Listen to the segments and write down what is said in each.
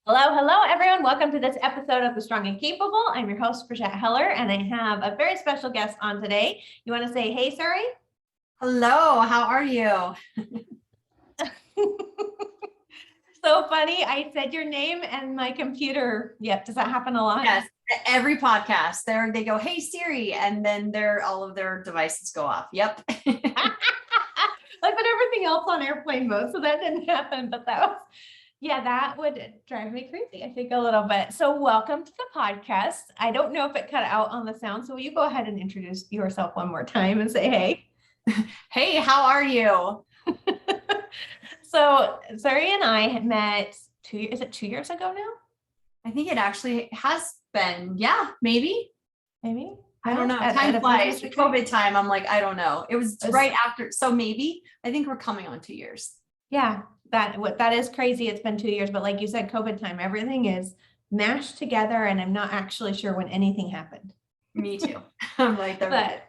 Hello, hello, everyone. Welcome to this episode of The Strong and Capable. I'm your host, Brigette Heller, and I have a very special guest on today. You want to say, hey, Ceri? Hello, how are you? So funny. I said your name and my computer. Yep. Does that happen a lot? Yes, every podcast, they go, hey, Siri, and then all of their devices go off. Yep. I put everything else on airplane mode, so that didn't happen, but that would drive me crazy, I think, a little bit. So welcome to the podcast. I don't know if it cut out on the sound, so will you go ahead and introduce yourself one more time and say, hey? Hey, how are you? So Ceri and I had met 2 years ago now? I think it actually has been, yeah, maybe. I don't know. Time flies. The COVID time, I'm like, I don't know. It was right after. So maybe, I think we're coming on 2 years. Yeah, that is crazy. It's been 2 years, but like you said, COVID time, everything is mashed together and I'm not actually sure when anything happened. Me too. I'm right there. But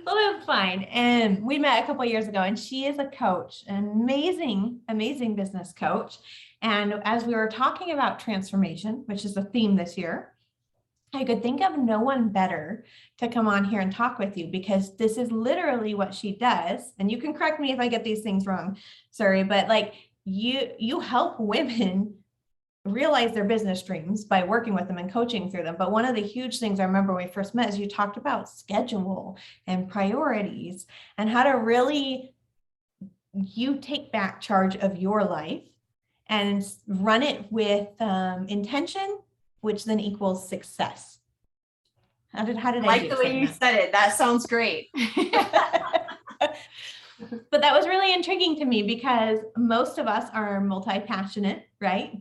well, it was fine. And we met a couple of years ago and she is a coach, an amazing business coach. And as we were talking about transformation, which is the theme this year, I could think of no one better to come on here and talk with you because this is literally what she does. And you can correct me if I get these things wrong, Ceri, but like you help women realize their business dreams by working with them and coaching through them. But one of the huge things I remember when we first met is you talked about schedule and priorities and how to really you take back charge of your life and run it with intention, which then equals success. How did I like the way you said it? That sounds great. But that was really intriguing to me because most of us are multi-passionate, right?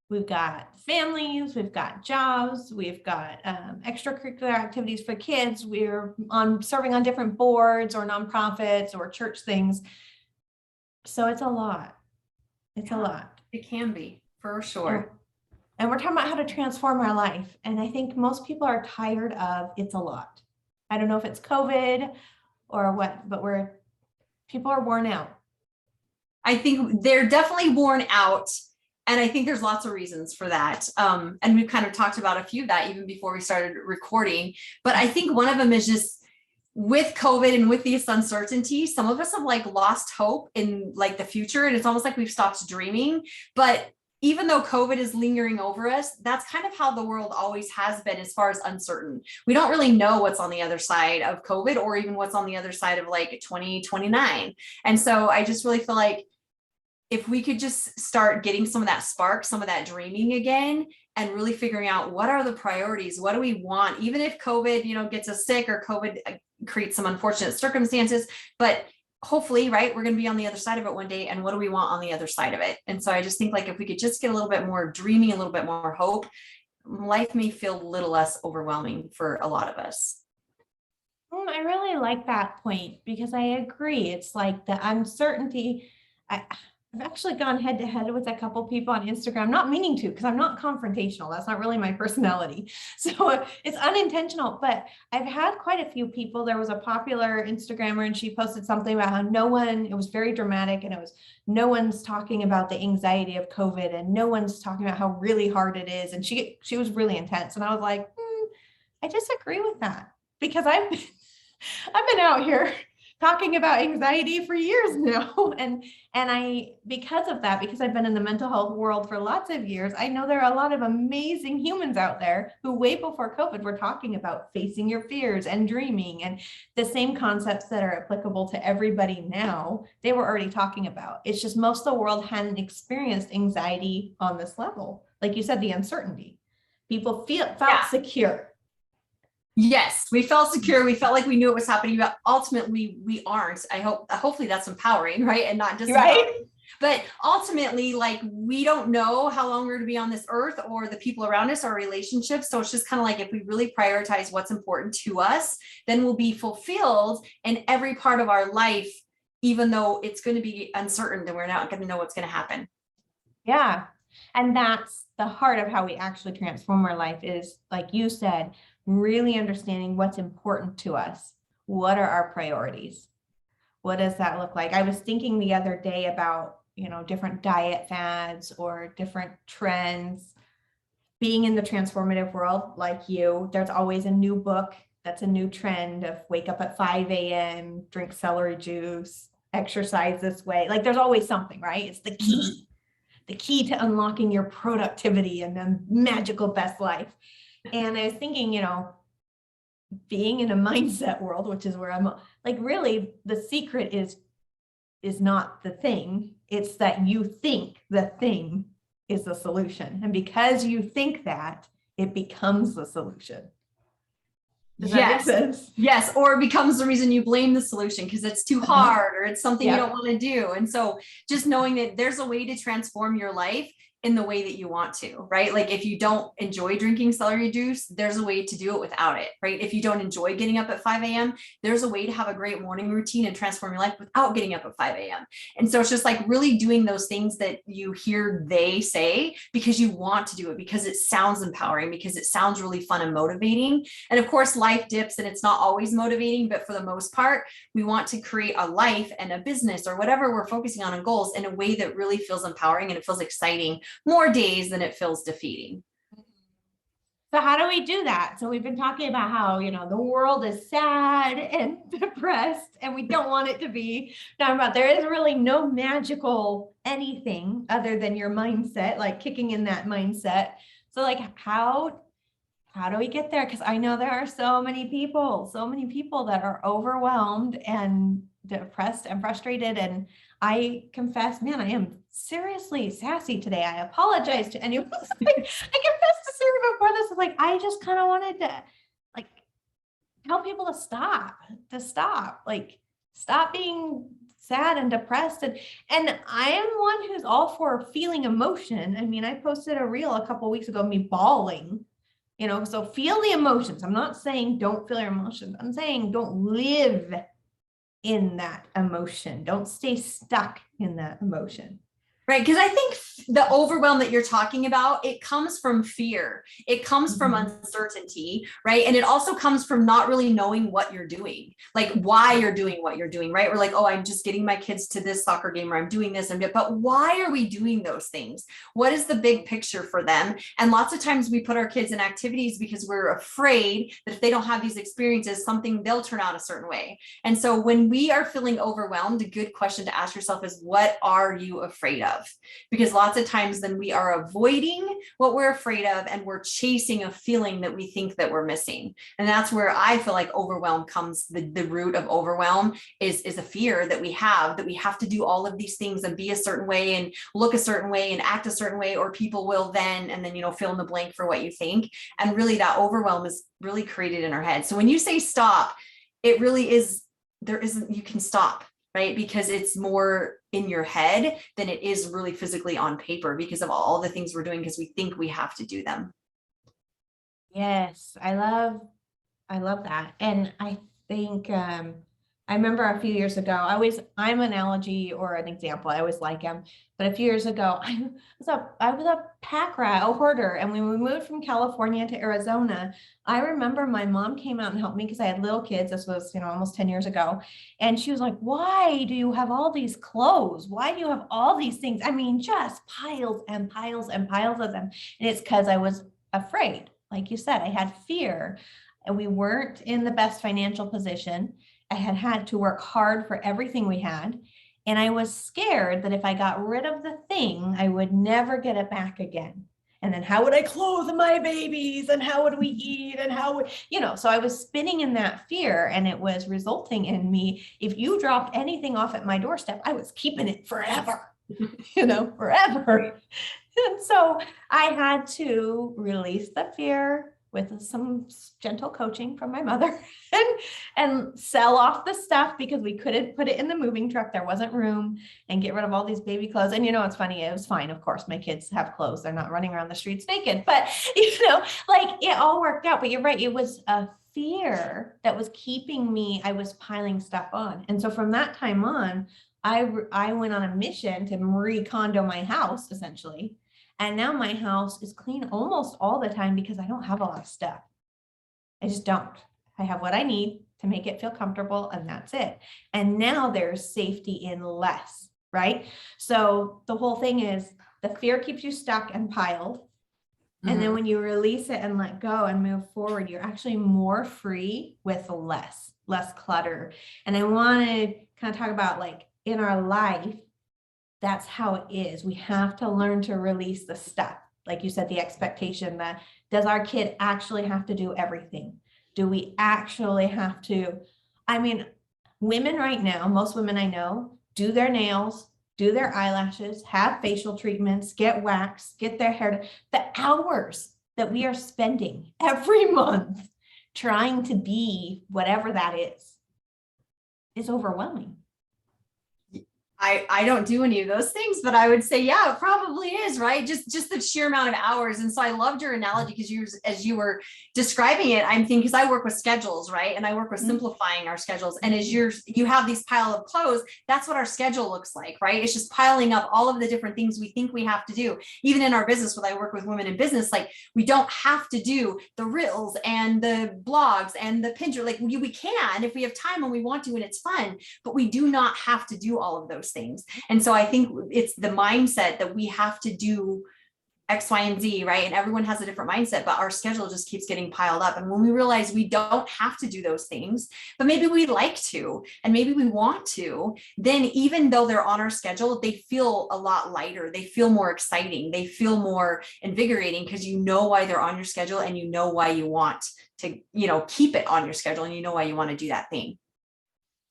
We've got families, we've got jobs, we've got extracurricular activities for kids. We're serving on different boards or nonprofits or church things. So it's a lot. It's a lot. It can be, for sure. And we're talking about how to transform our life. And I think most people are tired of it's a lot. I don't know if it's COVID or what, but people are worn out. I think they're definitely worn out. And I think there's lots of reasons for that. And we've kind of talked about a few of that even before we started recording. But I think one of them is just with COVID and with this uncertainty, some of us have like lost hope in like the future. And it's almost like we've stopped dreaming. But even though COVID is lingering over us, that's kind of how the world always has been as far as uncertain. We don't really know what's on the other side of COVID or even what's on the other side of like 2029. And so I just really feel like if we could just start getting some of that spark, some of that dreaming again, and really figuring out what are the priorities, what do we want, even if COVID, gets us sick or COVID creates some unfortunate circumstances, but hopefully, right, we're going to be on the other side of it one day. And what do we want on the other side of it? And so I just think like if we could just get a little bit more dreaming, a little bit more hope, life may feel a little less overwhelming for a lot of us. I really like that point because I agree. It's like the uncertainty. I've actually gone head to head with a couple people on Instagram, not meaning to, because I'm not confrontational. That's not really my personality. So it's unintentional, but I've had quite a few people. There was a popular Instagrammer and she posted something about how it was very dramatic and no one's talking about the anxiety of COVID and no one's talking about how really hard it is. And she was really intense. And I was like, I disagree with that because I've been out here talking about anxiety for years now. And because I've been in the mental health world for lots of years, I know there are a lot of amazing humans out there who way before COVID were talking about facing your fears and dreaming and the same concepts that are applicable to everybody now, they were already talking about. It's just most of the world hadn't experienced anxiety on this level. Like you said, the uncertainty. People felt secure. Yes, we felt secure. We felt like we knew what was happening, but ultimately we aren't. Hopefully that's empowering, right? And not just right. But ultimately, like we don't know how long we're going to be on this earth or the people around us, our relationships. So it's just kind of like if we really prioritize what's important to us, then we'll be fulfilled in every part of our life, even though it's going to be uncertain and we're not going to know what's going to happen. Yeah. And that's the heart of how we actually transform our life is, like you said, really understanding what's important to us. What are our priorities? What does that look like? I was thinking the other day about, different diet fads or different trends being in the transformative world like you, there's always a new book that's a new trend of wake up at 5 a.m., drink celery juice, exercise this way. Like there's always something, right? It's the key to unlocking your productivity and a magical best life. And I was thinking, being in a mindset world, which is where I'm like, really the secret is not the thing. It's that you think the thing is the solution. And because you think that, it becomes the solution. Does that make sense? Yes. Or it becomes the reason you blame the solution because it's too hard or it's something you don't want to do. And so just knowing that there's a way to transform your life in the way that you want to, right? Like if you don't enjoy drinking celery juice, there's a way to do it without it, right? If you don't enjoy getting up at 5 a.m., there's a way to have a great morning routine and transform your life without getting up at 5 a.m. And so it's just like really doing those things that you hear they say because you want to do it, because it sounds empowering, because it sounds really fun and motivating. And of course, life dips and it's not always motivating, but for the most part, we want to create a life and a business or whatever we're focusing on goals in a way that really feels empowering and it feels exciting more days than it feels defeating. So how do we do that? So we've been talking about how, the world is sad and depressed and we don't want it to be. Talking about there is really no magical anything other than your mindset, like kicking in that mindset. So like how do we get there? Because I know there are so many people that are overwhelmed and depressed and frustrated. And I confess, man, I am seriously sassy today. I apologize to anyone. I confessed to Ceri before this. Like, I just kind of wanted to like tell people to stop, like stop being sad and depressed. And I am one who's all for feeling emotion. I mean, I posted a reel a couple of weeks ago of me bawling. So feel the emotions. I'm not saying don't feel your emotions. I'm saying don't live in that emotion. Don't stay stuck in that emotion. Right. Because I think the overwhelm that you're talking about, it comes from fear. It comes from uncertainty, right? And it also comes from not really knowing what you're doing, like why you're doing what you're doing, right? We're like, oh, I'm just getting my kids to this soccer game or I'm doing this. But why are we doing those things? What is the big picture for them? And lots of times we put our kids in activities because we're afraid that if they don't have these experiences, they'll turn out a certain way. And so when we are feeling overwhelmed, a good question to ask yourself is, what are you afraid of? Because lots of times then we are avoiding what we're afraid of and we're chasing a feeling that we think that we're missing. And that's where I feel like overwhelm comes. The root of overwhelm is a fear that we have to do all of these things and be a certain way and look a certain way and act a certain way, or people will then, and then, fill in the blank for what you think. And really that overwhelm is really created in our head. So when you say stop, it really is, you can stop, right? Because it's more in your head than it is really physically on paper because of all the things we're doing because we think we have to do them. Yes, I love that. And I think I remember a few years ago, I'm an analogy or an example. I always like them. But a few years ago, I was a pack rat, a hoarder. And when we moved from California to Arizona, I remember my mom came out and helped me because I had little kids. This was, almost 10 years ago. And she was like, why do you have all these clothes? Why do you have all these things? I mean, just piles and piles and piles of them. And it's because I was afraid. Like you said, I had fear and we weren't in the best financial position. I had to work hard for everything we had. And I was scared that if I got rid of the thing, I would never get it back again. And then how would I clothe my babies? And how would we eat? And how would, so I was spinning in that fear, and it was resulting in me. If you dropped anything off at my doorstep, I was keeping it forever, forever. And so I had to release the fear with some gentle coaching from my mother and sell off the stuff because we couldn't put it in the moving truck. There wasn't room, and get rid of all these baby clothes. And it's funny. It was fine. Of course, my kids have clothes. They're not running around the streets naked, but like it all worked out. But you're right. It was a fear that was keeping me. I was piling stuff on. And so from that time on, I went on a mission to recondo my house essentially. And now my house is clean almost all the time because I don't have a lot of stuff. I just don't. I have what I need to make it feel comfortable, and that's it. And now there's safety in less, right? So the whole thing is the fear keeps you stuck and piled. And then when you release it and let go and move forward, you're actually more free with less clutter. And I want to kind of talk about, like, in our life, that's how it is. We have to learn to release the stuff. Like you said, the expectation that, does our kid actually have to do everything? Do we actually have to? I mean, women right now, most women I know, do their nails, do their eyelashes, have facial treatments, get waxed, get their hair done. The hours that we are spending every month trying to be whatever that is overwhelming. I don't do any of those things, but I would say, yeah, it probably is, right? Just the sheer amount of hours. And so I loved your analogy, because as you were describing it, I'm thinking, because I work with schedules, right? And I work with simplifying our schedules. And as you have these pile of clothes, that's what our schedule looks like, right? It's just piling up all of the different things we think we have to do. Even in our business, when I work with women in business, like, we don't have to do the reels and the blogs and the Pinterest. Like, we can if we have time and we want to, and it's fun, but we do not have to do all of those things. And so I think it's the mindset that we have to do X, Y, and Z, right? And everyone has a different mindset, but our schedule just keeps getting piled up. And when we realize we don't have to do those things, but maybe we like to, and maybe we want to, then even though they're on our schedule, they feel a lot lighter. They feel more exciting. They feel more invigorating, because you know why they're on your schedule, and you know why you want to, keep it on your schedule, and you know why you want to do that thing.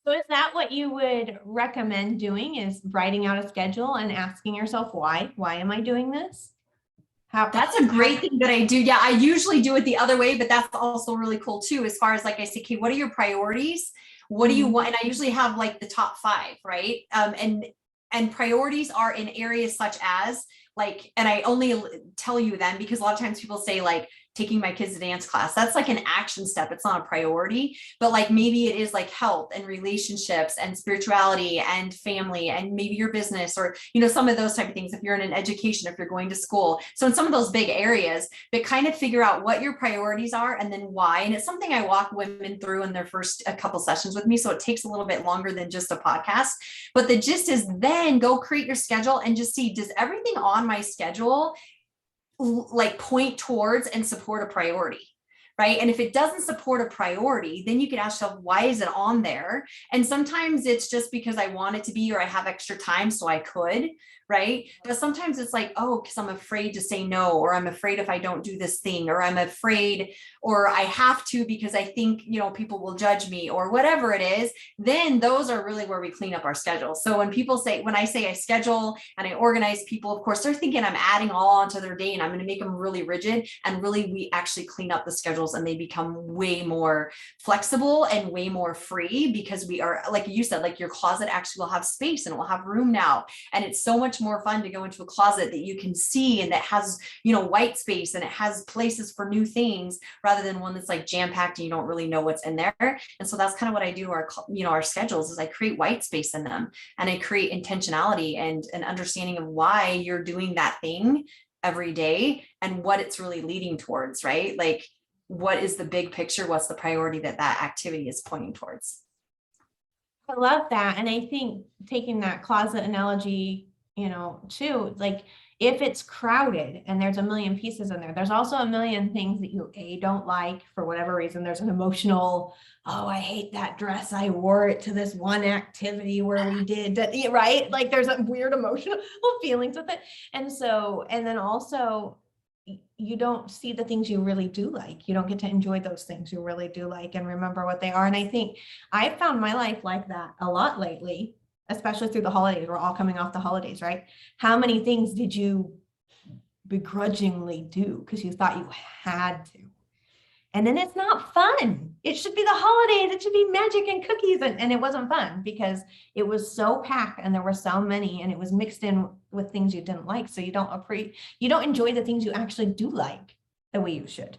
So is that what you would recommend doing, is writing out a schedule and asking yourself, why am I doing this? That's a great thing that I do. Yeah, I usually do it the other way, but that's also really cool too. As far as, like, I say, okay, what are your priorities? What do you want? And I usually have like the top 5, right? And priorities are in areas such as, like, and I only tell you them because a lot of times people say, like, taking my kids to dance class, that's like an action step. It's not a priority, but like maybe it is like health and relationships and spirituality and family and maybe your business, or, some of those type of things. If you're in an education, if you're going to school. So in some of those big areas, but kind of figure out what your priorities are and then why. And it's something I walk women through in their first a couple sessions with me. So it takes a little bit longer than just a podcast, but the gist is then go create your schedule and just see, does everything on my schedule like point towards and support a priority, right? And if it doesn't support a priority, then you can ask yourself, why is it on there? And sometimes it's just because I want it to be, or I have extra time so I could, right? But sometimes it's like, oh, because I'm afraid to say no, or I'm afraid if I don't do this thing, or I'm afraid, or I have to because I think, people will judge me, or whatever it is. Then those are really where we clean up our schedule. So when I say I schedule and I organize people, of course, they're thinking I'm adding all onto their day and I'm going to make them really rigid. And really, we actually clean up the schedules and they become way more flexible and way more free, because we are, like you said, like your closet actually will have space and it will have room now. And it's so much more fun to go into a closet that you can see and that has, white space and it has places for new things, rather than one that's like jam-packed and you don't really know what's in there. And so that's kind of what I do our schedules, is I create white space in them, and I create intentionality and an understanding of why you're doing that thing every day and what it's really leading towards, right? Like, what is the big picture? What's the priority that activity is pointing towards? I love that. And I think taking that closet analogy, too, like, if it's crowded and there's a million pieces in there, there's also a million things that you don't like for whatever reason. There's an emotional, oh, I hate that dress. I wore it to this one activity where we did that, right? Like, there's a weird emotional feelings with it. And then also, you don't see the things you really do like. You don't get to enjoy those things you really do like and remember what they are. And I think I've found my life like that a lot lately, especially through the holidays. We're all coming off the holidays, right? How many things did you begrudgingly do because you thought you had to? And then it's not fun. It should be the holidays. It should be magic and cookies. And it wasn't fun because it was so packed and there were so many, and it was mixed in with things you didn't like. So you don't enjoy the things you actually do like the way you should.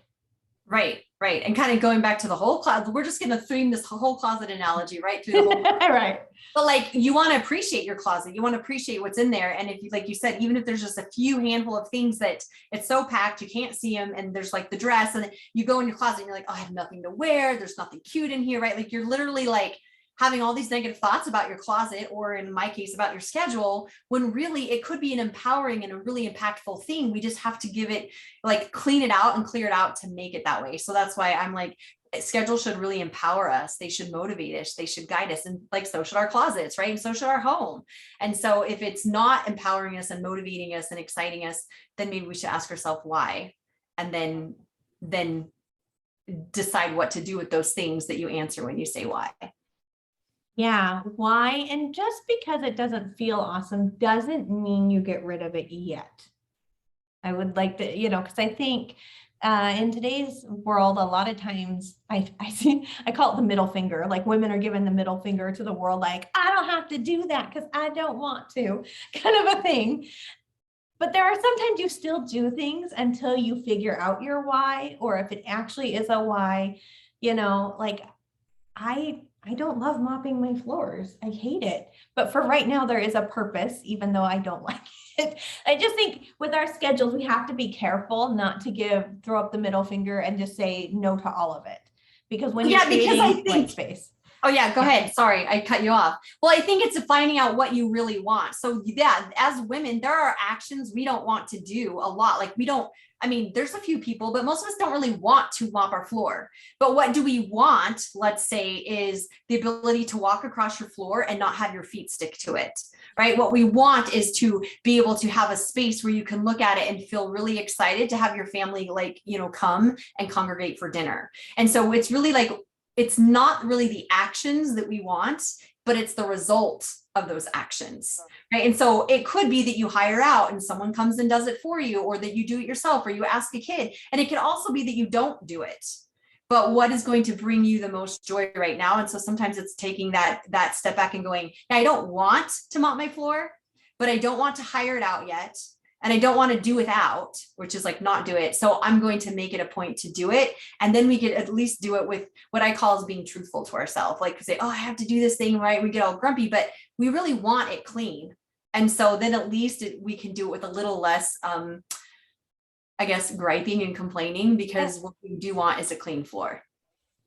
Right. And kind of going back to the whole closet, we're just going to theme this whole closet analogy right through the whole right. But like, you want to appreciate your closet. You want to appreciate what's in there. And if you, like you said, even if there's just a few handful of things that it's so packed, you can't see them. And there's like the dress, and you go in your closet and you're like, oh, I have nothing to wear. There's nothing cute in here, right? Like, you're literally like, having all these negative thoughts about your closet, or in my case, about your schedule, when really it could be an empowering and a really impactful thing. We just have to give it, like, clean it out and clear it out to make it that way. So that's why I'm like, schedule should really empower us. They should motivate us. They should guide us. And like, so should our closets, right? And so should our home. And so if it's not empowering us and motivating us and exciting us, then maybe we should ask ourselves why, and then decide what to do with those things that you answer when you say why. Yeah, why? And just because it doesn't feel awesome doesn't mean you get rid of it yet. I would like to, because I think in today's world, a lot of times I see, I call it the middle finger, like women are giving the middle finger to the world, like, I don't have to do that because I don't want to, kind of a thing. But there are sometimes you still do things until you figure out your why, or if it actually is a why, like I don't love mopping my floors. I hate it. But for right now, there is a purpose, even though I don't like it. I just think with our schedules, we have to be careful not to throw up the middle finger and just say no to all of it. Because when you're creating white space. Oh yeah, go ahead. Sorry, I cut you off. Well, I think it's finding out what you really want. So yeah, as women, there are actions we don't want to do a lot. Like there's a few people, but most of us don't really want to mop our floor. But what do we want, let's say, is the ability to walk across your floor and not have your feet stick to it, right? What we want is to be able to have a space where you can look at it and feel really excited to have your family, come and congregate for dinner. And so it's really it's not really the actions that we want, but it's the result of those actions, right? And so it could be that you hire out and someone comes and does it for you, or that you do it yourself, or you ask a kid. And it could also be that you don't do it, but what is going to bring you the most joy right now? And so sometimes it's taking that step back and going, I don't want to mop my floor, but I don't want to hire it out yet. And I don't want to do without, which is not do it. So I'm going to make it a point to do it. And then we could at least do it with what I call as being truthful to ourselves. Like say, I have to do this thing, right? We get all grumpy, but we really want it clean. And so then at least we can do it with a little less, griping and complaining, because what we do want is a clean floor.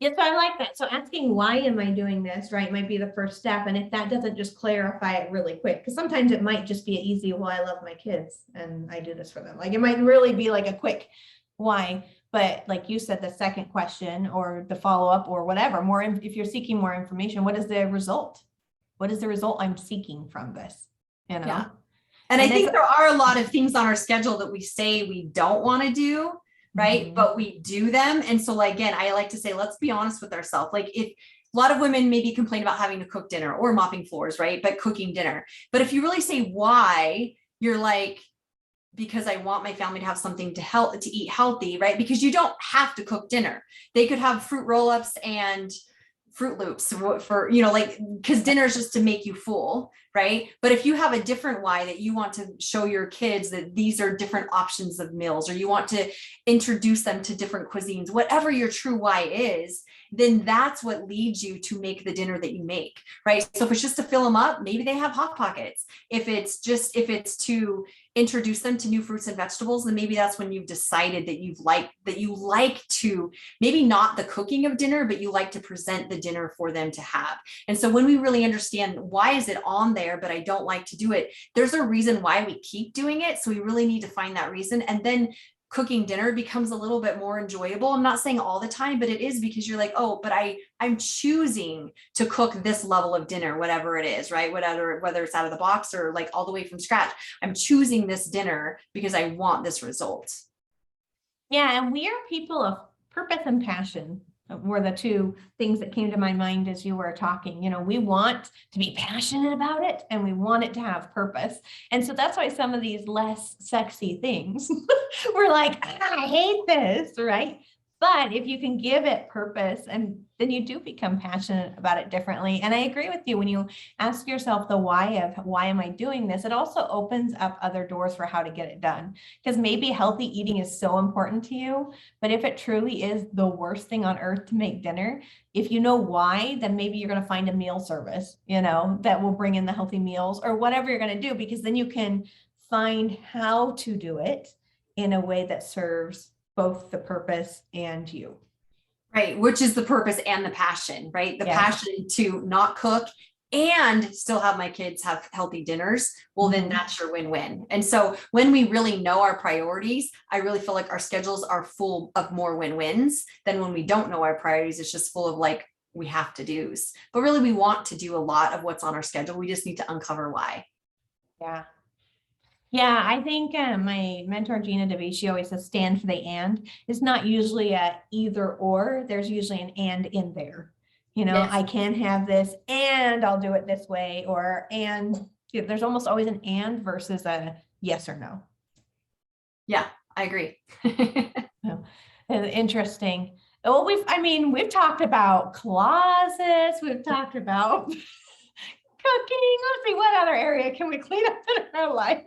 Yes, I like that. So asking why am I doing this, right, might be the first step. And if that doesn't just clarify it really quick, because sometimes it might just be an easy, well, I love my kids and I do this for them. Like it might really be like a quick why. But like you said, the second question or the follow-up or whatever, if you're seeking more information, what is the result? What is the result I'm seeking from this? Yeah. And I think there are a lot of things on our schedule that we say we don't want to do, right? Mm-hmm. But we do them. And so again, I like to say, let's be honest with ourselves. Like if a lot of women maybe complain about having to cook dinner or mopping floors, right? But cooking dinner. But if you really say why, you're like, because I want my family to have something to eat healthy, right? Because you don't have to cook dinner. They could have fruit roll-ups and Fruit Loops for because dinner is just to make you full, right? But if you have a different why that you want to show your kids that these are different options of meals, or you want to introduce them to different cuisines, whatever your true why is, then that's what leads you to make the dinner that you make, right? So if it's just to fill them up, maybe they have Hot Pockets. If it's to introduce them to new fruits and vegetables, then maybe that's when you've decided that you like to, maybe not the cooking of dinner, but you like to present the dinner for them to have. And so when we really understand why is it on there, but I don't like to do it, there's a reason why we keep doing it. So we really need to find that reason. And then cooking dinner becomes a little bit more enjoyable. I'm not saying all the time, but it is, because you're like, but I'm choosing to cook this level of dinner, whatever it is, right? Whether it's out of the box or all the way from scratch, I'm choosing this dinner because I want this result. Yeah. And we are people of purpose and passion were the two things that came to my mind as you were talking. We want to be passionate about it and we want it to have purpose. And so that's why some of these less sexy things we're like, I hate this, right? But if you can give it purpose, and then you do become passionate about it differently. And I agree with you when you ask yourself the why of why am I doing this, it also opens up other doors for how to get it done. Because maybe healthy eating is so important to you, but if it truly is the worst thing on earth to make dinner, if you know why, then maybe you're going to find a meal service, that will bring in the healthy meals or whatever you're going to do, because then you can find how to do it in a way that serves both the purpose and you. Right, which is the purpose and the passion, right? The passion to not cook and still have my kids have healthy dinners. Well, then that's your win-win. And so when we really know our priorities, I really feel like our schedules are full of more win-wins than when we don't know our priorities. It's just full of like, we have to do's. But really, we want to do a lot of what's on our schedule. We just need to uncover why. Yeah. Yeah, I think my mentor Gina DeVici always says stand for the and. It's not usually a either or. There's usually an and in there. You know, Yes. I can have this and I'll do it this way, or and there's almost always an and versus a yes or no. Yeah, I agree. Interesting. Well, we've talked about closets, we've talked about cooking. Let's see, what other area can we clean up in our life?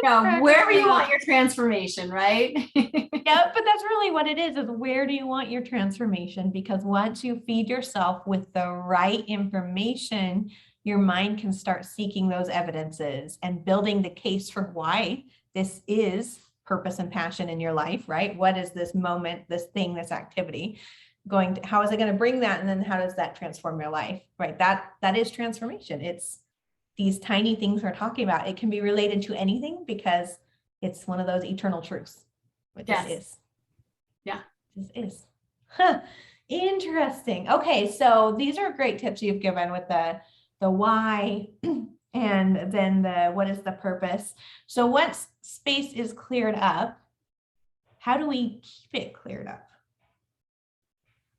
Yeah, wherever you want your transformation, right? Yeah, but that's really what it is where do you want your transformation? Because once you feed yourself with the right information, your mind can start seeking those evidences and building the case for why this is purpose and passion in your life, right? What is this moment, this thing, this activity how is it going to bring that? And then how does that transform your life, right? That is transformation. It's these tiny things we're talking about. It can be related to anything because it's one of those eternal truths. What this is. Yeah. This is. Huh. Interesting. Okay. So these are great tips you've given with the why and then what is the purpose. So once space is cleared up, how do we keep it cleared up?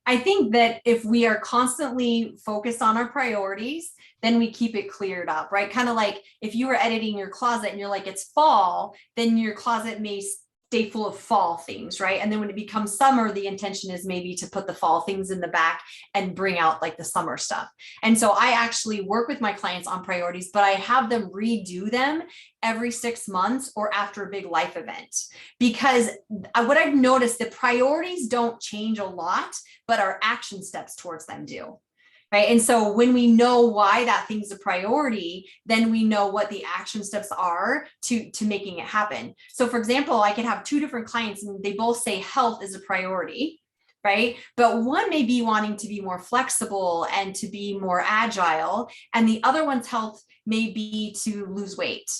I think that if we are constantly focused on our priorities, then we keep it cleared up, right? Kind of like if you were editing your closet and you're like, it's fall, then your closet may stay full of fall things, right? And then when it becomes summer, the intention is maybe to put the fall things in the back and bring out like the summer stuff. And so I actually work with my clients on priorities, but I have them redo them every 6 months or after a big life event. Because what I've noticed, the priorities don't change a lot, but our action steps towards them do. Right. And so when we know why that thing's a priority, then we know what the action steps are to making it happen. So for example, I could have 2 different clients and they both say health is a priority, right? But one may be wanting to be more flexible and to be more agile, and the other one's health may be to lose weight.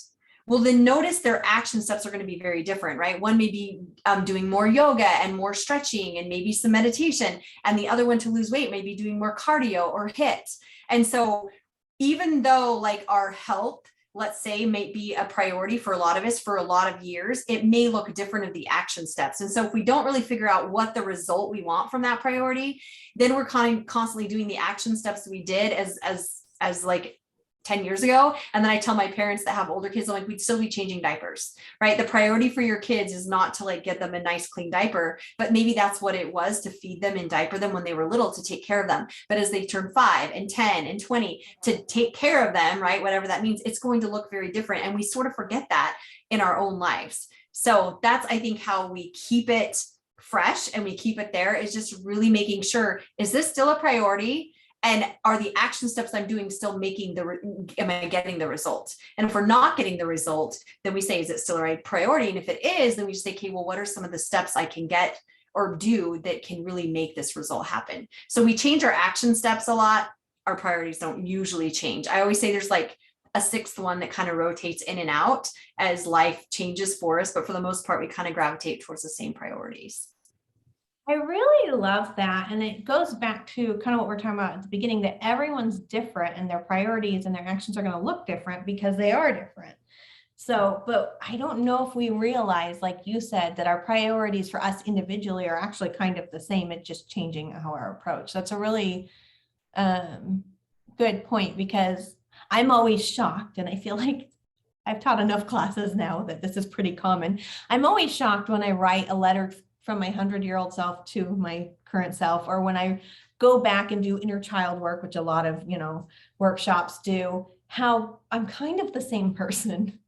Well, then notice their action steps are going to be very different, right? One may be doing more yoga and more stretching and maybe some meditation. And the other one to lose weight may be doing more cardio or HIIT. And so even though like our health, let's say, may be a priority for a lot of us for a lot of years, it may look different of the action steps. And so if we don't really figure out what the result we want from that priority, then we're constantly doing the action steps we did as like 10 years ago. And then I tell my parents that have older kids, I'm like, we'd still be changing diapers, right? The priority for your kids is not to like get them a nice clean diaper, but maybe that's what it was, to feed them and diaper them when they were little, to take care of them. But as they turn 5 and 10 and 20, to take care of them, right? Whatever that means, it's going to look very different. And we sort of forget that in our own lives. So that's, I think, how we keep it fresh and we keep it there, is just really making sure, is this still a priority? And are the action steps I'm doing still making am I getting the result? And if we're not getting the result, then we say, is it still a right priority? And if it is, then we just say, okay, well, what are some of the steps I can get or do that can really make this result happen? So we change our action steps a lot. Our priorities don't usually change. I always say there's like a 6th one that kind of rotates in and out as life changes for us. But for the most part, we kind of gravitate towards the same priorities. I really love that. And it goes back to kind of what we're talking about at the beginning, that everyone's different and their priorities and their actions are going to look different because they are different. So, but I don't know if we realize, like you said, that our priorities for us individually are actually kind of the same. It's just changing how our approach. That's a really good point, because I'm always shocked, and I feel like I've taught enough classes now that this is pretty common. I'm always shocked when I write a letter from my 100-year-old self to my current self, or when I go back and do inner child work, which a lot of, workshops do, how I'm kind of the same person.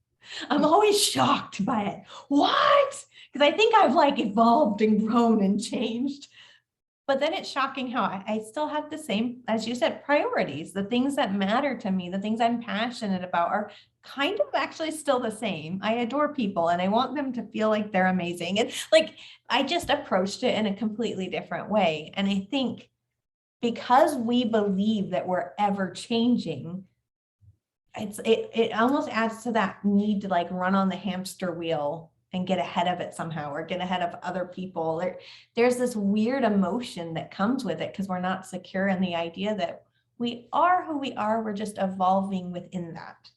I'm always shocked by it. What? Because I think I've like evolved and grown and changed. But then it's shocking how I still have the same, as you said, priorities. The things that matter to me, the things I'm passionate about are kind of actually still the same. I adore people and I want them to feel like they're amazing. And like, I just approached it in a completely different way. And I think because we believe that we're ever changing, it almost adds to that need to like run on the hamster wheel and get ahead of it somehow, or get ahead of other people. There's this weird emotion that comes with it because we're not secure in the idea that we are who we are. We're just evolving within that.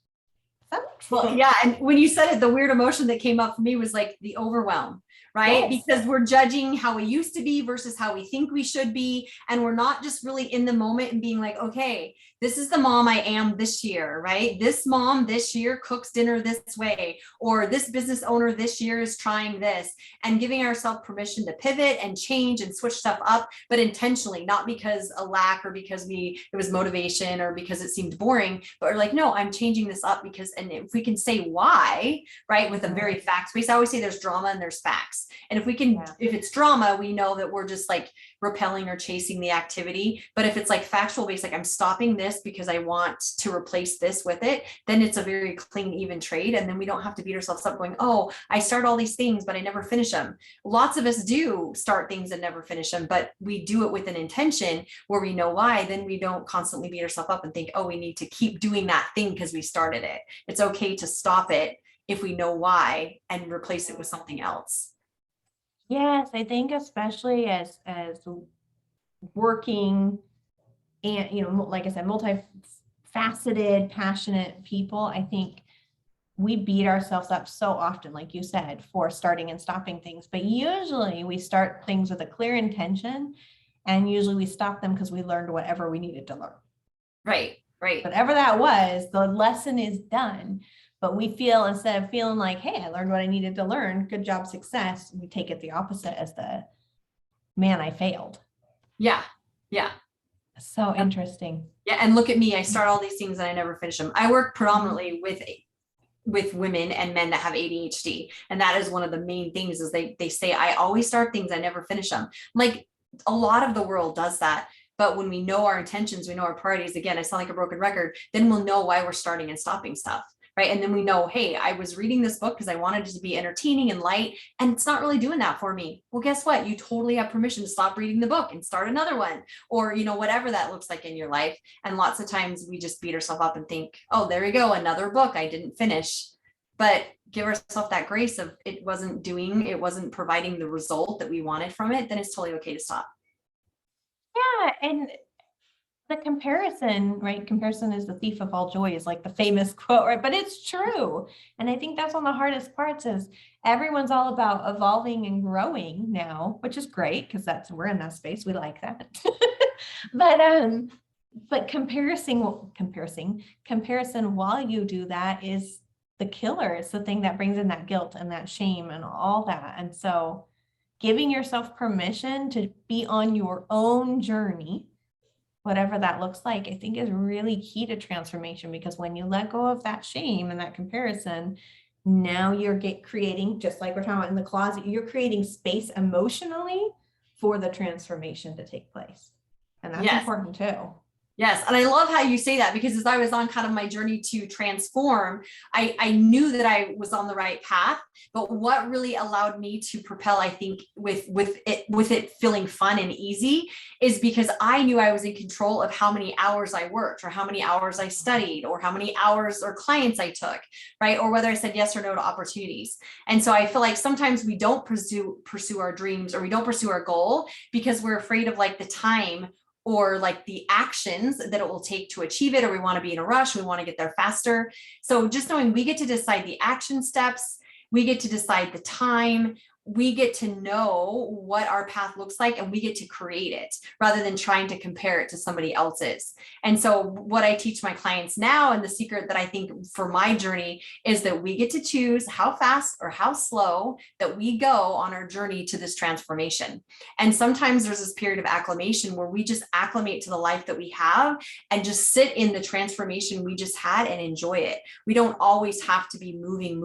Well, yeah. And when you said it, the weird emotion that came up for me was like the overwhelm, right? Yes. Because we're judging how we used to be versus how we think we should be. And we're not just really in the moment and being like, okay, this is the mom I am this year, right? This mom this year cooks dinner this way, or this business owner this year is trying this, and giving ourselves permission to pivot and change and switch stuff up, but intentionally, not because a lack or because it was motivation or because it seemed boring, but we're like, no, I'm changing this up because, and if we can say why, right, with a very facts-based, I always say there's drama and there's facts. And if we can, if it's drama, we know that we're just like repelling or chasing the activity. But if it's like factual based, like I'm stopping this because I want to replace this with it, then it's a very clean, even trade. And then we don't have to beat ourselves up going, oh, I start all these things, but I never finish them. Lots of us do start things and never finish them, but we do it with an intention where we know why. Then we don't constantly beat ourselves up and think, oh, we need to keep doing that thing because we started it. It's okay to stop it if we know why and replace it with something else. Yes, I think especially as working and, like I said, multifaceted, passionate people, I think we beat ourselves up so often, like you said, for starting and stopping things. But usually we start things with a clear intention, and usually we stop them because we learned whatever we needed to learn. Right. Whatever that was, the lesson is done. But we feel, instead of feeling like, hey, I learned what I needed to learn, good job, success, we take it the opposite as the, man, I failed. Yeah. So interesting. Yeah. And look at me, I start all these things and I never finish them. I work predominantly with women and men that have ADHD. And that is one of the main things is they say, I always start things, I never finish them. Like a lot of the world does that. But when we know our intentions, we know our priorities, again, I sound like a broken record, then we'll know why we're starting and stopping stuff. Right. And then we know, hey, I was reading this book because I wanted it to be entertaining and light, and it's not really doing that for me. Well, guess what? You totally have permission to stop reading the book and start another one, or, whatever that looks like in your life. And lots of times we just beat ourselves up and think, oh, there we go, another book I didn't finish. But give ourselves that grace of it wasn't providing the result that we wanted from it, then it's totally okay to stop. Yeah. And the comparison, right? Comparison is the thief of all joy is like the famous quote, right? But it's true. And I think that's one of the hardest parts is everyone's all about evolving and growing now, which is great because we're in that space. We like that. But comparison while you do that is the killer. It's the thing that brings in that guilt and that shame and all that. And so giving yourself permission to be on your own journey, whatever that looks like, I think is really key to transformation, because when you let go of that shame and that comparison, now you're creating, just like we're talking about in the closet, you're creating space emotionally for the transformation to take place. And that's important too. Yes. And I love how you say that, because as I was on kind of my journey to transform, I knew that I was on the right path. But what really allowed me to propel, I think, with it feeling fun and easy is because I knew I was in control of how many hours I worked, or how many hours I studied, or how many hours or clients I took, right? Or whether I said yes or no to opportunities. And so I feel like sometimes we don't pursue our dreams, or we don't pursue our goal because we're afraid of like the time or like the actions that it will take to achieve it, or we want to be in a rush, we want to get there faster. So just knowing we get to decide the action steps, we get to decide the time, we get to know what our path looks like, and we get to create it rather than trying to compare it to somebody else's. And so what I teach my clients now, and the secret that I think for my journey, is that we get to choose how fast or how slow that we go on our journey to this transformation. And sometimes there's this period of acclimation where we just acclimate to the life that we have and just sit in the transformation we just had and enjoy it. We don't always have to be moving.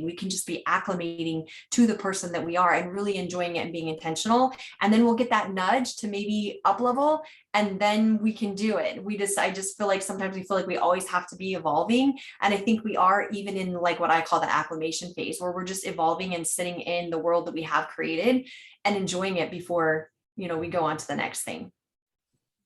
We can just be acclimating to the person person that we are and really enjoying it and being intentional. And then we'll get that nudge to maybe up level, and then we can do it. I just feel like sometimes we feel like we always have to be evolving. And I think we are even in like what I call the acclimation phase, where we're just evolving and sitting in the world that we have created and enjoying it before, we go on to the next thing.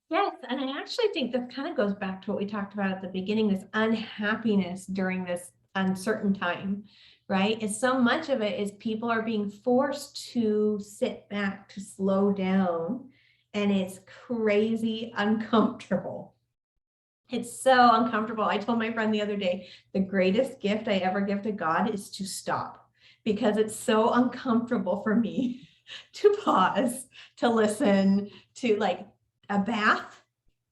Yes, and I actually think that kind of goes back to what we talked about at the beginning, this unhappiness during this uncertain time, right? Is so much of it is people are being forced to sit back, to slow down, and it's crazy uncomfortable. It's so uncomfortable. I told my friend the other day, the greatest gift I ever give to God is to stop, because it's so uncomfortable for me to pause, to listen, to like a bath.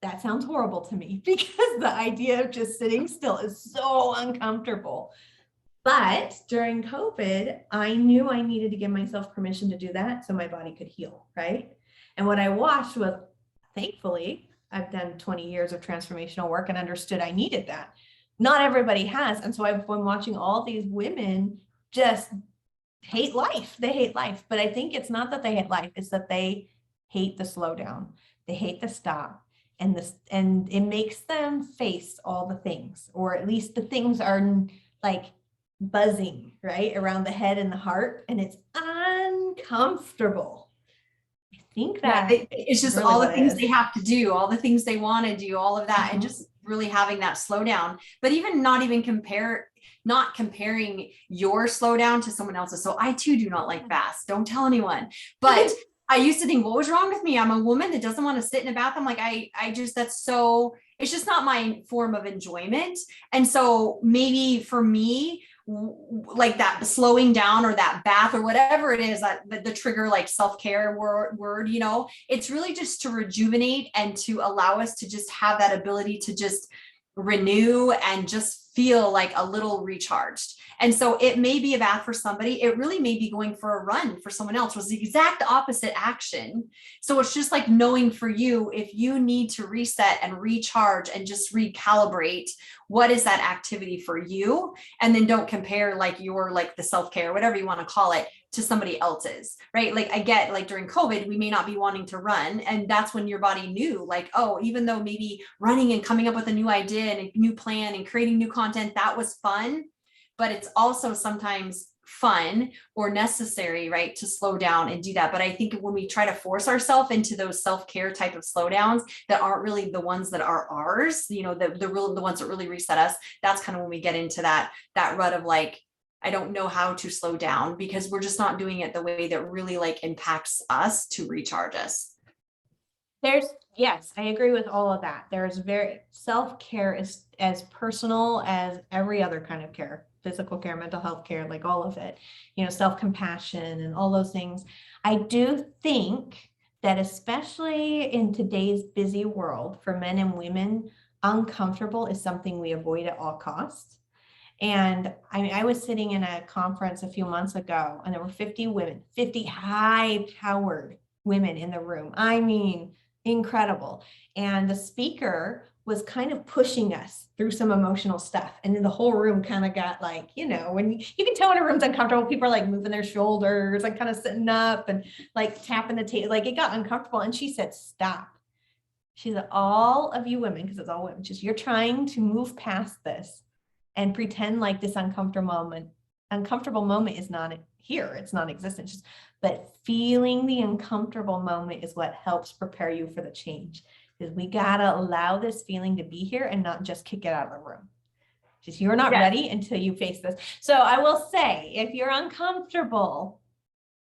That sounds horrible to me because the idea of just sitting still is so uncomfortable. But during COVID, I knew I needed to give myself permission to do that so my body could heal, right? And what I watched was, thankfully, I've done 20 years of transformational work and understood I needed that. Not everybody has. And so I've been watching all these women just hate life. They hate life. But I think it's not that they hate life, it's that they hate the slowdown. They hate the stop. And it makes them face all the things, or at least the things are like buzzing right around the head and the heart, and it's uncomfortable. I think that it's just really all the things they have to do, all the things they want to do, all of that, and just really having that slowdown. But even not comparing your slowdown to someone else's. So I too do not like fast. Don't tell anyone. But I used to think, what was wrong with me? I'm a woman that doesn't want to sit in a bathroom. Like it's just not my form of enjoyment. And so maybe for me, like that slowing down or that bath or whatever it is, that the trigger, like self-care word, it's really just to rejuvenate and to allow us to just have that ability to just renew and just feel like a little recharged. And so it may be a bath for somebody. It really may be going for a run for someone else, was the exact opposite action. So it's just like knowing for you, if you need to reset and recharge and just recalibrate, what is that activity for you? And then don't compare like the self-care, whatever you want to call it, to somebody else's, right? Like I get like during COVID, we may not be wanting to run. And that's when your body knew like, oh, even though maybe running and coming up with a new idea and a new plan and creating new content, that was fun. But it's also sometimes fun or necessary, right, to slow down and do that. But I think when we try to force ourselves into those self-care type of slowdowns that aren't really the ones that are ours, the ones that really reset us, that's kind of when we get into that rut of like, I don't know how to slow down, because we're just not doing it the way that really like impacts us to recharge us. Yes, I agree with all of that. There's self-care is as personal as every other kind of care, physical care, mental health care, like all of it, self-compassion and all those things. I do think that especially in today's busy world for men and women, uncomfortable is something we avoid at all costs. And I was sitting in a conference a few months ago, and there were 50 women, 50 high-powered women in the room. I mean, incredible. And the speaker was kind of pushing us through some emotional stuff. And then the whole room kind of got like, when you can tell when a room's uncomfortable, people are like moving their shoulders, like kind of sitting up and like tapping the table, like it got uncomfortable. And she said, stop. She said, all of you women, because it's all women, you're trying to move past this and pretend like this uncomfortable moment is not here. It's non-existent. But feeling the uncomfortable moment is what helps prepare you for the change. Because we gotta allow this feeling to be here and not just kick it out of the room. You're not ready until you face this. So I will say, if you're uncomfortable,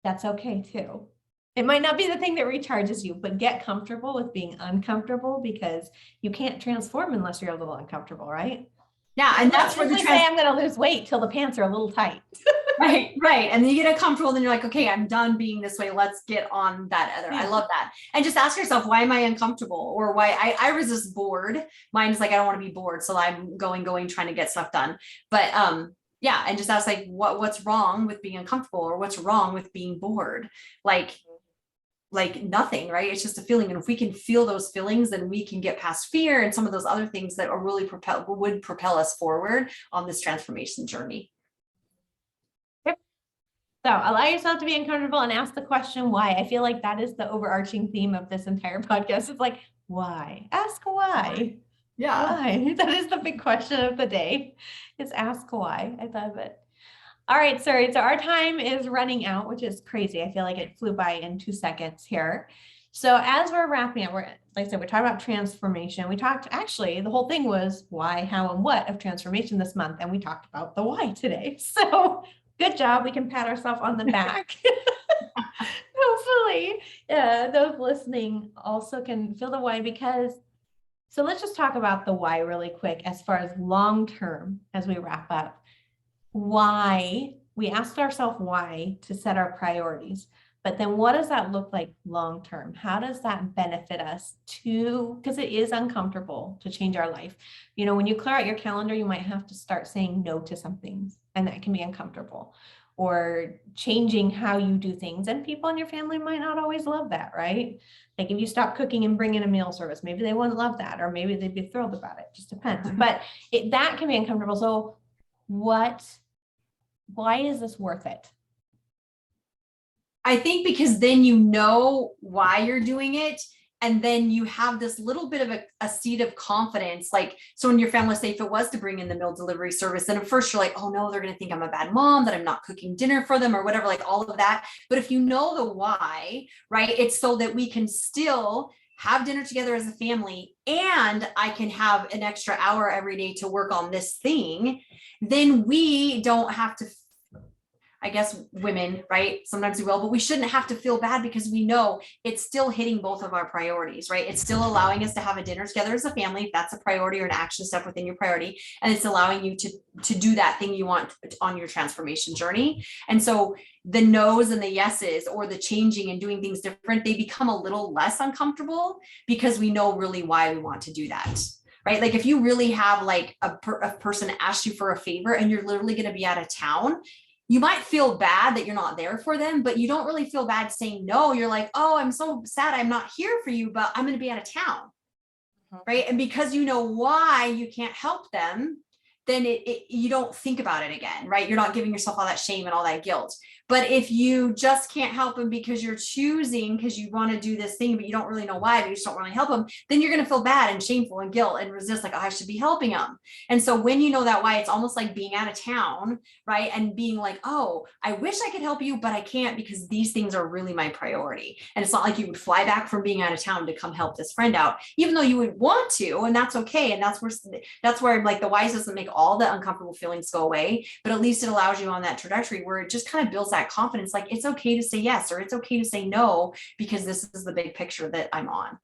that's okay too. It might not be the thing that recharges you, but get comfortable with being uncomfortable, because you can't transform unless you're a little uncomfortable, right? Yeah, and that's where say I'm going to lose weight till the pants are a little tight. Right. And then you get uncomfortable, and then you're like, okay, I'm done being this way. Let's get on that other. I love that. And just ask yourself, why am I uncomfortable? Or why I resist bored. Mine's like, I don't want to be bored. So I'm going, trying to get stuff done. But and just ask like, what's wrong with being uncomfortable, or what's wrong with being bored? Like nothing, right? It's just a feeling. And if we can feel those feelings, then we can get past fear and some of those other things that are really would propel us forward on this transformation journey. So allow yourself to be uncomfortable and ask the question why. I feel like that is the overarching theme of this entire podcast. It's like, why? Ask why. Yeah. Why? That is the big question of the day, is ask why. I love it. All right, Ceri. So our time is running out, which is crazy. I feel like it flew by in 2 seconds here. So as we're wrapping up, like I said, we're talking about transformation. We talked, actually, the whole thing was why, how, and what of transformation this month. And we talked about the why today. So good job. We can pat ourselves on the back. Hopefully, those listening also can feel the why, because, so let's just talk about the why really quick as far as long-term as we wrap up. Why, we asked ourselves why to set our priorities, but then what does that look like long-term? How does that benefit us to, because it is uncomfortable to change our life. You know, when you clear out your calendar, you might have to start saying no to some things, and that can be uncomfortable, or changing how you do things. And people in your family might not always love that, right? Like if you stop cooking and bring in a meal service, maybe they wouldn't love that, or maybe they'd be thrilled about it. Just depends. But that can be uncomfortable. So why is this worth it? I think because then you know why you're doing it. And then you have this little bit of a seed of confidence. Like, so in your family, say if it was to bring in the meal delivery service, then at first you're like, oh no, they're going to think I'm a bad mom, that I'm not cooking dinner for them or whatever, like all of that. But if you know the why, right, it's so that we can still have dinner together as a family, and I can have an extra hour every day to work on this thing, then we don't have to, I guess women, right? Sometimes we will, but we shouldn't have to feel bad because we know it's still hitting both of our priorities, right? It's still allowing us to have a dinner together as a family, if that's a priority or an action step within your priority. And it's allowing you to do that thing you want on your transformation journey. And so the no's and the yeses, or the changing and doing things different, they become a little less uncomfortable because we know really why we want to do that. Right? Like if you really have like a person ask you for a favor and you're literally going to be out of town, you might feel bad that you're not there for them, but you don't really feel bad saying no. You're like, oh, I'm so sad I'm not here for you, but I'm going to be out of town. Right? And because you know why you can't help them, then you don't think about it again, right? You're not giving yourself all that shame and all that guilt. But if you just can't help them because you're choosing, because you want to do this thing, but you don't really know why, but you just don't really help them, then you're going to feel bad and shameful and guilt and resist, like, oh, I should be helping them. And so when you know that why, it's almost like being out of town, right? And being like, oh, I wish I could help you, but I can't because these things are really my priority. And it's not like you would fly back from being out of town to come help this friend out, even though you would want to, and that's okay. And that's where like the why doesn't make all the uncomfortable feelings go away, but at least it allows you on that trajectory where it just kind of builds that confidence. Like it's okay to say yes, or it's okay to say no, because this is the big picture that I'm on.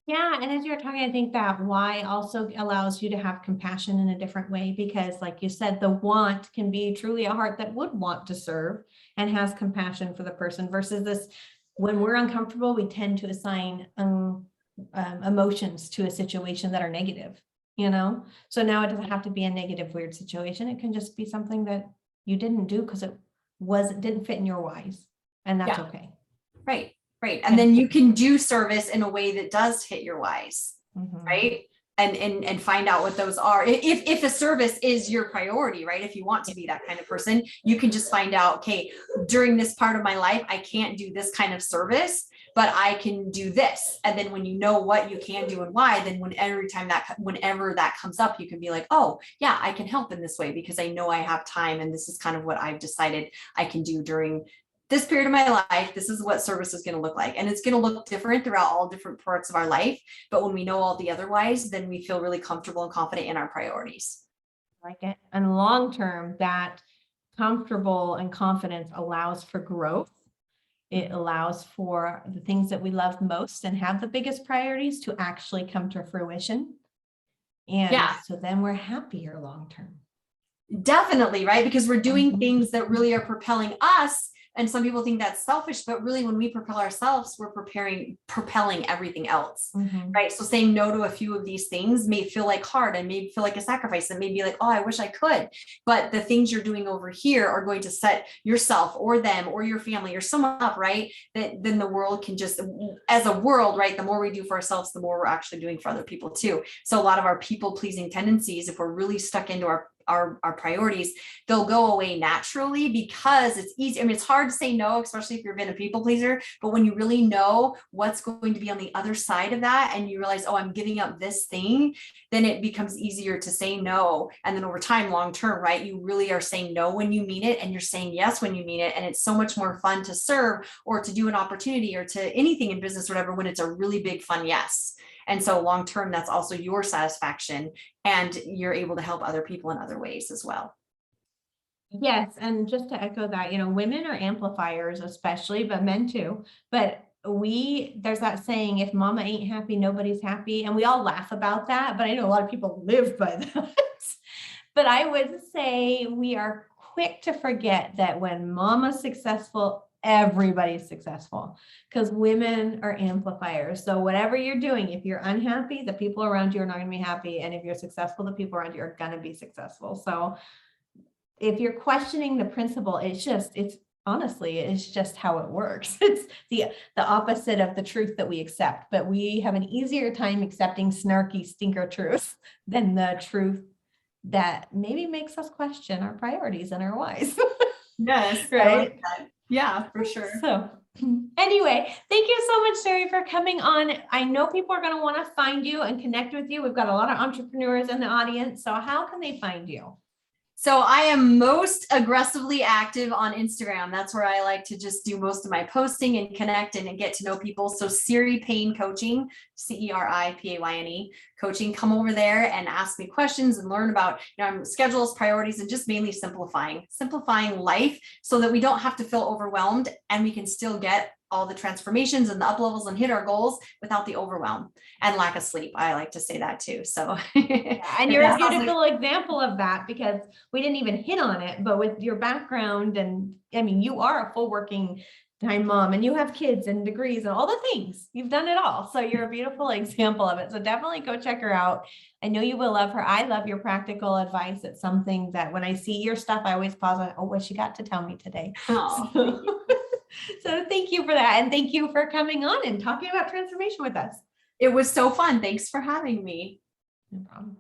Yeah. And as you're talking, I think that why also allows you to have compassion in a different way, because like you said, the want can be truly a heart that would want to serve and has compassion for the person, versus this, when we're uncomfortable, we tend to assign emotions to a situation that are negative, you know? So now it doesn't have to be a negative, weird situation. It can just be something that you didn't do because it didn't fit in your whys, and that's okay. Right. And then you can do service in a way that does hit your whys, right? And find out what those are. If a service is your priority, right? If you want to be that kind of person, you can just find out, okay, during this part of my life, I can't do this kind of service, but I can do this. And then when you know what you can do and why, then whenever that comes up, you can be like, oh yeah, I can help in this way because I know I have time. And this is kind of what I've decided I can do during this period of my life. This is what service is going to look like. And it's going to look different throughout all different parts of our life. But when we know all the other whys, then we feel really comfortable and confident in our priorities. Like it. And long-term, that comfortable and confidence allows for growth. It allows for the things that we love most and have the biggest priorities to actually come to fruition. And so then we're happier long-term. Definitely, right? Because we're doing things that really are propelling us. And some people think that's selfish, but really when we propel ourselves, we're propelling everything else, right? So saying no to a few of these things may feel like hard and may feel like a sacrifice, and may be like, oh, I wish I could. But the things you're doing over here are going to set yourself or them or your family or someone up, right? That then the world can just, as a world, right? The more we do for ourselves, the more we're actually doing for other people too. So a lot of our people pleasing tendencies, if we're really stuck into our priorities, they'll go away naturally because it's easy. I mean, it's hard to say no, especially if you've been a people pleaser, but when you really know what's going to be on the other side of that, and you realize, oh, I'm giving up this thing, then it becomes easier to say no. And then over time, long term, right, you really are saying no when you mean it, and you're saying yes when you mean it. And it's so much more fun to serve or to do an opportunity or to anything in business or whatever when it's a really big fun yes. And so long term, that's also your satisfaction, and you're able to help other people in other ways as well. Yes, and just to echo that, women are amplifiers, especially, but men too. But there's that saying, if mama ain't happy, nobody's happy. And we all laugh about that, but I know a lot of people live by that. But I would say we are quick to forget that when mama's successful, everybody's successful, because women are amplifiers. So whatever you're doing, if you're unhappy, the people around you are not going to be happy. And if you're successful, the people around you are going to be successful. So if you're questioning the principle, it's honestly, it's just how it works. It's the opposite of the truth that we accept, but we have an easier time accepting snarky stinker truth than the truth that maybe makes us question our priorities and our whys. Yes, right. I like that. Yeah, for sure. So anyway, thank you so much, Ceri, for coming on. I know people are going to want to find you and connect with you. We've got a lot of entrepreneurs in the audience. So how can they find you? So I am most aggressively active on Instagram. That's where I like to just do most of my posting and connect and get to know people. So Ceri Payne Coaching, CeriPayne Coaching. Come over there and ask me questions and learn about schedules, priorities, and just mainly simplifying life so that we don't have to feel overwhelmed and we can still get all the transformations and the up levels and hit our goals without the overwhelm and lack of sleep. I like to say that too. So, yeah, and you're a beautiful example of that, because we didn't even hit on it, but with your background, and I mean, you are a full working time mom and you have kids and degrees and all the things. You've done it all. So you're a beautiful example of it. So definitely go check her out. I know you will love her. I love your practical advice. It's something that when I see your stuff, I always pause on, oh, what she got to tell me today. Oh, So thank you for that. And thank you for coming on and talking about transformation with us. it was so fun. Thanks for having me. No problem.